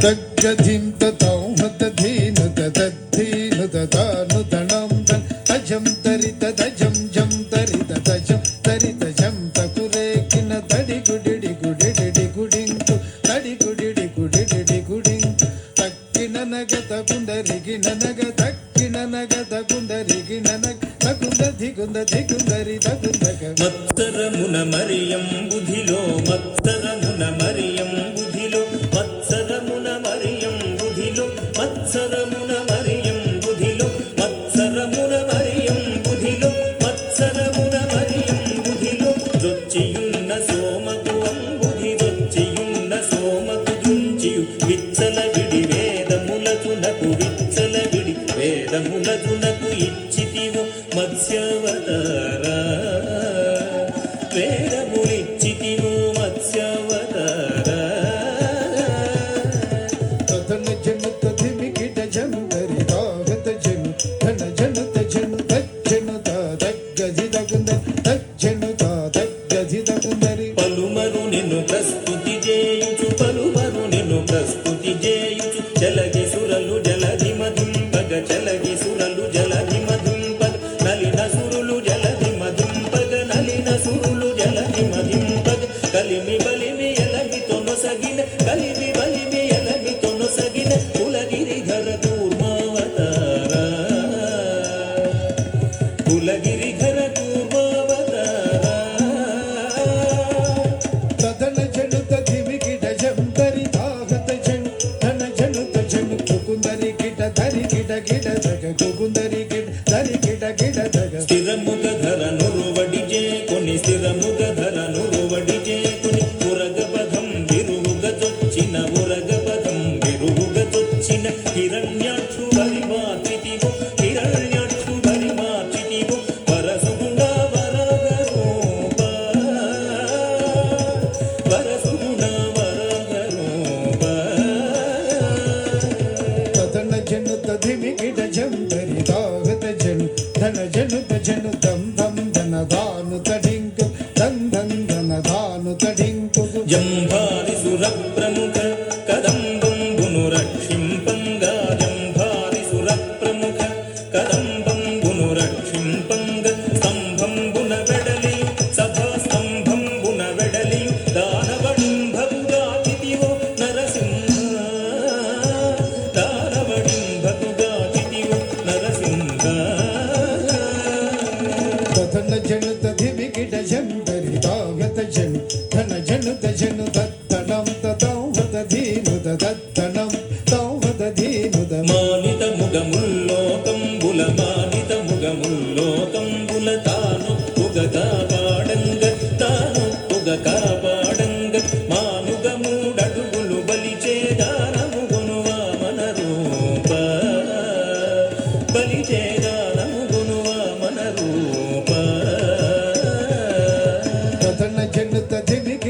దగ్గధిం తౌ హతధీను తదధీను తదాను తణం తన్ అజం తరిత దజం జం తరిత దజం తరిత జం తకురేకిన తడి గుడిడి గుడిడి గుడింకు తడి గుడిడి గుడిడి గుడింకు తక్కిన నగ తగుందరిగిన నగ తక్కిన నగ తగుందరిగిన నగ తగుంద దిగుంద దిగుందరి తగుందగ మత్తరమున మరియం బుధిలో మత్తరమున మరియం బుధిలో మత్సరమున మరియం బుధిలో మత్సరమున మరియం బుధిలో మత్సరమున మరియం బుధిలో మత్సరమున మరియం బుధిలో రొచ్చియున్న సోమకు అంబుధి రొచ్చియున్న సోమకు దుంచియు విచ్చల విడి వేదములతునకు విచ్చల విడి వేదములతునకు ఇచ్చితివు మత్స్యవతారా వేదములిచ్చితివు మత్స్యవతారా తదన జను తదిమికిట జను దరి తాగత జను ధన జను తజను తజ్జను తగ్గది తగుంద తజ్జను తగ్గది తగుందరి పలుమరు నిన్ను ప్రస్తుతి చేయుచు పలుమరు నిన్ను ప్రస్తుతి చేయుచు జలగి సురలు జలధి మధుంపగ జలగి సురలు జలధి మధుంపగ నలిన సురులు జలధి మధుంపగ నలిన సురులు జలధి మధుంపగ కలిమి బలిమి ఎలమి తొనొసగిన కలిమి బలిమి ఎలమి తొనొసగిన కులగిరిధర కూర్మావతారా కులగిరిధర కూర్మావతారా తదన జను తదిమికిట జం దరి తాగత జను ధన జను తజను కుకుందరి కిట దరి కిట కిట దగ కుకుందరి కిట దరి కిట కిట దగ స్థిరముగ ధర నురువడి చేకొని స్థిరముగ ధర నురువడి చేకొని ఉరగపదం విరుగుగ చొచ్చిన ఉరగపదం విరుగుగ చొచ్చిన హిరణ్యాక్షు పరిమాచితివు హిరణ్యాక్షు పరిమాచితివు వరసుగుణ వరగరూప వరసుగుణ వరగరూప తదన జను తదిమికిట జం దరి తాగత జను ధన జను తజను దం దం ధన దాను తడింకు ధం ధం ధన దాను తడింకు జంభారి సుర ప్రముఖ కదంబంబును రక్షింపంగా జంభారి సుర ప్రముఖ కదంబంబును రక్షింపంగ స్తంభంబున వెడలియు సభా స్తంభంబున వెడలియు దానవడింభగుగాచితివో నరసింహ దానవడింభగుగాచితివో నరసింహ తదన జను తదిమికిట జం దరి తాగత జను ధన జను తజను తత్తణం తదౌ హతధీను తత్తణం తౌ హతధీను మానిత ముగముల్లోకంబుల మానిత ముగముల్లోకంబుల తాను కాపాడంగ తాను కాపాడంగ మానుగముడడుగులు బలిచే దానముగును వామన రూప బలిచే దానముగును వామన రూప తదన జను తదిమికిట